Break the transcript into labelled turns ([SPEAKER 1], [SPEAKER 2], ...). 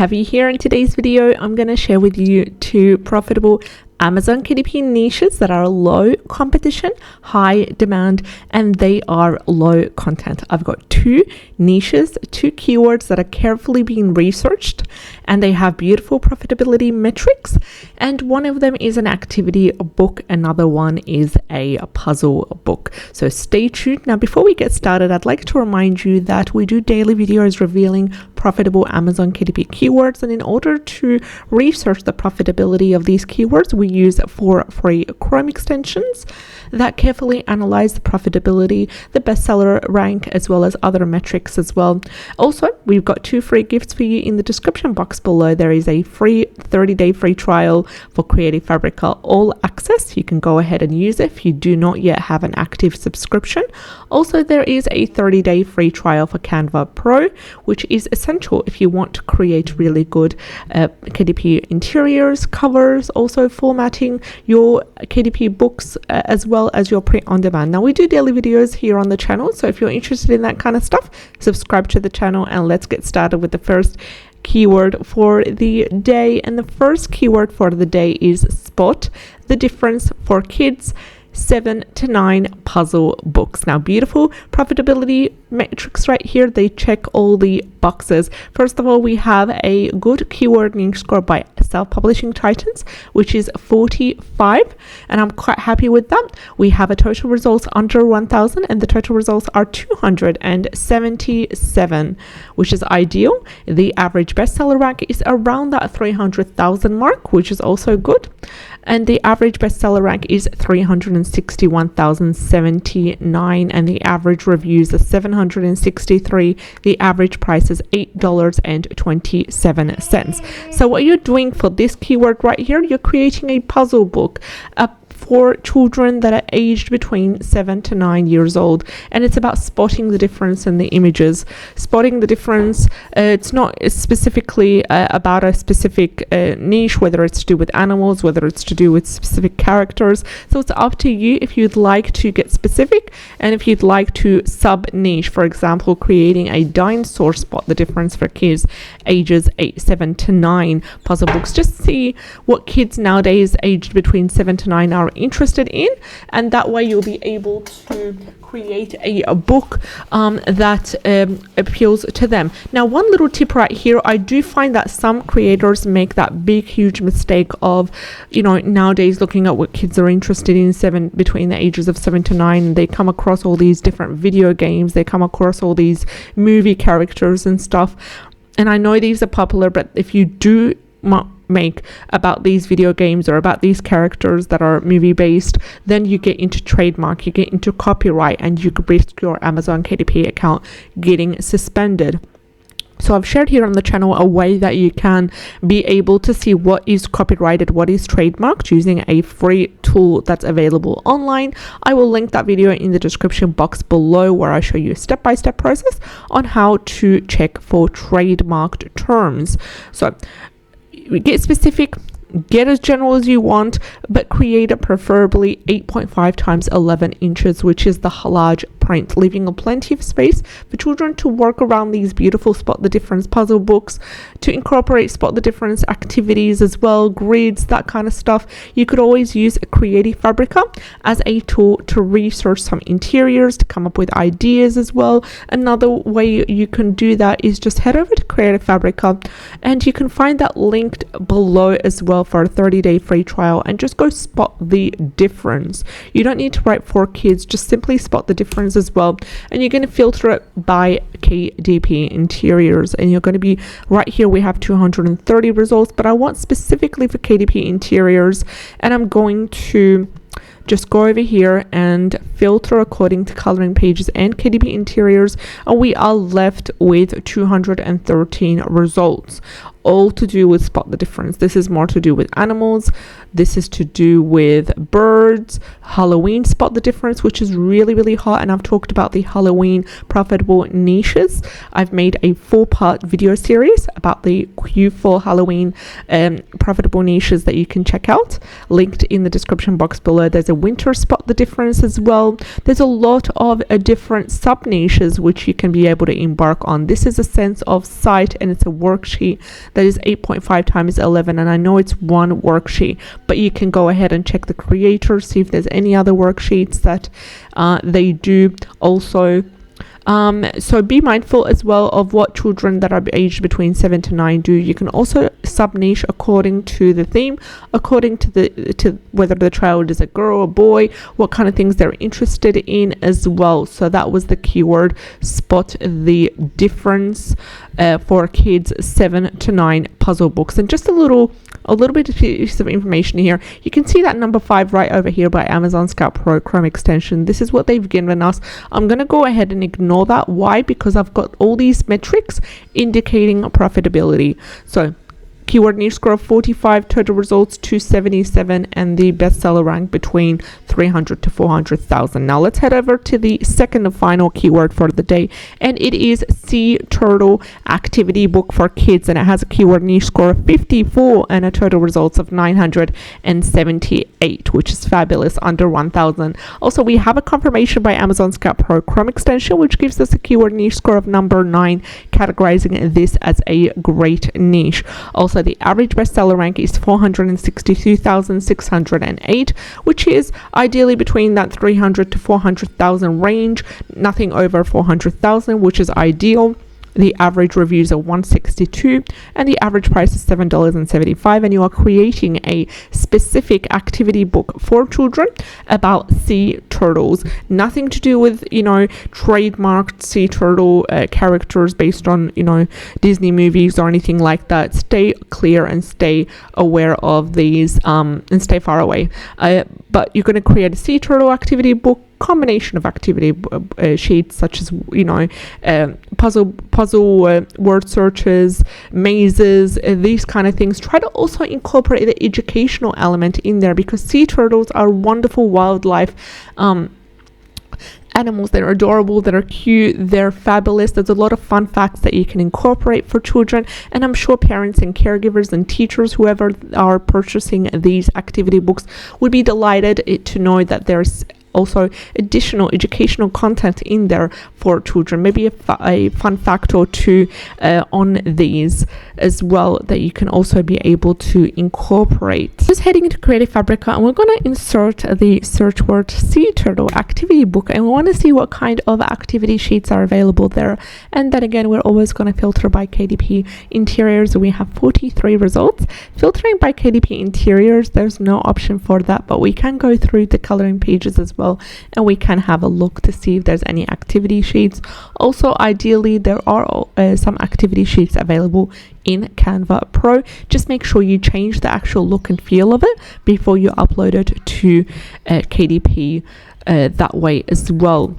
[SPEAKER 1] Heavy here. In today's video, I'm going to share with you two profitable Amazon KDP niches that are low competition, high demand, and they are low content. I've got two niches, two keywords that are carefully being researched, and they have beautiful profitability metrics. And one of them is an activity book, another one is a puzzle book. So stay tuned. Now, before we get started, I'd like to remind you that we do daily videos revealing profitable Amazon KDP keywords, and in order to research the profitability of these keywords, we use 4 free Chrome extensions that carefully analyze the profitability, the bestseller rank, as well as other metrics as well. Also, we've got 2 free gifts for you in the description box below. There is a free 30-day free trial for Creative Fabrica All Access. You can go ahead and use it if you do not yet have an active subscription. Also, there is a 30-day free trial for Canva Pro, which is essential if you want to create really good KDP interiors, covers, also formatting your KDP books as well as your print on demand. Now, we do daily videos here on the channel, so if you're interested in that kind of stuff, subscribe to the channel and let's get started with the first keyword for the day. And the first keyword for the day is spot the difference for kids 7 to 9 puzzle books. Now, beautiful profitability metrics right here. They check all the boxes. First of all, we have a good keyword niche score by Self-Publishing Titans, which is 45, and I'm quite happy with that. We have a total results under 1,000, and the total results are 277, which is ideal. The average bestseller rank is around that 300,000 mark, which is also good. And the average bestseller rank is 361,079, and the average reviews are 763. The average price is $8.27. So what you're doing for this keyword right here, you're creating a puzzle book for children that are aged between 7 to 9 years old, and it's about spotting the difference in the images, spotting the difference. It's not specifically about a specific niche, whether it's to do with animals, whether it's to do with specific characters. So it's up to you if you'd like to get specific and if you'd like to sub niche. For example, creating a dinosaur spot the difference for kids ages 7 to 9 puzzle books. Just see what kids nowadays aged between 7 to 9 are interested in, and that way you'll be able to create a book that appeals to them. Now, one little tip right here, I do find that some creators make that big huge mistake of, nowadays looking at what kids are interested in between the ages of 7 to 9. They come across all these different video games, they come across all these movie characters and stuff, and I know these are popular, but if you do make about these video games or about these characters that are movie based, then you get into trademark, you get into copyright, and you could risk your Amazon KDP account getting suspended. So I've shared here on the channel a way that you can be able to see what is copyrighted, what is trademarked, using a free tool that's available online. I will link that video in the description box below, where I show you a step-by-step process on how to check for trademarked terms. So get specific, get as general as you want, but create a preferably 8.5 times 11 inches, which is the large print, leaving a plenty of space for children to work around these beautiful spot the difference puzzle books, to incorporate spot the difference activities as well, grids, that kind of stuff. You could always use a Creative Fabrica as a tool to research some interiors, to come up with ideas as well. Another way you can do that is just head over to Creative Fabrica, and you can find that linked below as well for a 30-day free trial, and just go spot the difference. You don't need to write for kids, just simply spot the difference as well, and you're going to filter it by KDP interiors, and you're going to be right here. We have 230 results, but I want specifically for KDP interiors, and I'm going to just go over here and filter according to coloring pages and KDP interiors, and we are left with 213 results, all to do with spot the difference. This is more to do with animals, this is to do with birds, Halloween spot the difference, which is really hot, and I've talked about the Halloween profitable niches. I've made a 4-part video series about the Q4 Halloween profitable niches that you can check out, linked in the description box below. There's a winter spot the difference as well. There's a lot of different sub niches which you can be able to embark on. This is a sense of sight, and it's a worksheet that is 8.5 times 11, and I know it's one worksheet, but you can go ahead and check the creator, see if there's any other worksheets that they do also. So be mindful as well of what children that are aged between 7 to 9 do. You can also sub niche according to the theme, according to whether the child is a girl or boy, what kind of things they're interested in as well. So that was the keyword, spot the difference for kids 7 to 9 puzzle books. And just a little bit of piece of information here. You can see that number 5 right over here by Amazon Scout Pro Chrome extension. This is what they've given us. I'm going to go ahead and ignore that. Why? Because I've got all these metrics indicating profitability. So keyword niche score of 45, total results 277, and the bestseller rank between 300 to 400,000. Now let's head over to the second and final keyword for the day, and it is Sea Turtle activity book for kids, and it has a keyword niche score of 54 and a total results of 978, which is fabulous, under 1,000. Also, we have a confirmation by Amazon Scout Pro Chrome extension, which gives us a keyword niche score of number 9, categorizing this as a great niche. Also, the average bestseller rank is 462,608, which is ideally between that 300 to 400,000 range, nothing over 400,000, which is ideal. The average reviews are 162, and the average price is $7.75, and you are creating a specific activity book for children about sea turtles. Nothing to do with, trademarked sea turtle characters based on, Disney movies or anything like that. Stay clear and stay aware of these and stay far away. But you're going to create a sea turtle activity book, combination of activity sheets such as puzzle word searches, mazes, these kind of things. Try to also incorporate the educational element in there, because sea turtles are wonderful wildlife animals. They're adorable, they're cute, they're fabulous. There's a lot of fun facts that you can incorporate for children, and I'm sure parents and caregivers and teachers, whoever are purchasing these activity books, would be delighted to know that there's also additional educational content in there for children. Maybe a fun fact or two on these as well that you can also be able to incorporate. Just heading into Creative Fabrica, and we're going to insert the search word Sea Turtle activity book, and we want to see what kind of activity sheets are available there. And then again, we're always going to filter by KDP interiors. We have 43 results. Filtering by KDP interiors, there's no option for that, but we can go through the coloring pages as well, and we can have a look to see if there's any activity sheets. Also, ideally, there are some activity sheets available in Canva Pro. Just make sure you change the actual look and feel of it before you upload it to KDP that way as well.